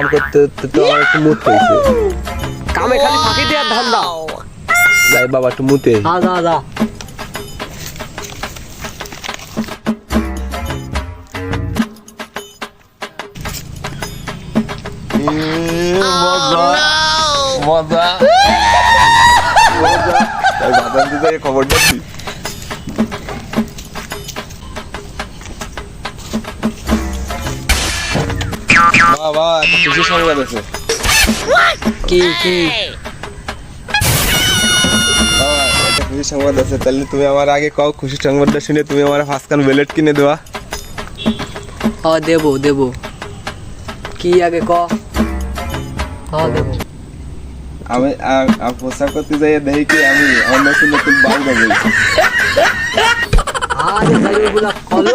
কাম করতে করতে তো আমার একটু মুত হয়েছে। কামে খালি ফাঁকি দেওয়ার ধান্দা। যাই বাবা একটু মুতে। যা যা। মজা মজা মজা। তাই বাদাম দিতে খবরটা দিই। বাবা একটা খুশি সংবাদ আছে। কি কি? বাবা একটা খুশি সংবাদ আছে। তাহলে তুমি আমার আগে কও, খুশি সংবাদটা শুনে তুমি আমার ফাঁসকান বেলেট কিনে দেওয়া। দেবো দেবো। কি আগে ক? দেবো। আমি পোশাক করতে যাই দেখি কি আমি আমার নতুন নতুন বাল বাজাই। আরে ভাই এগুলা কলো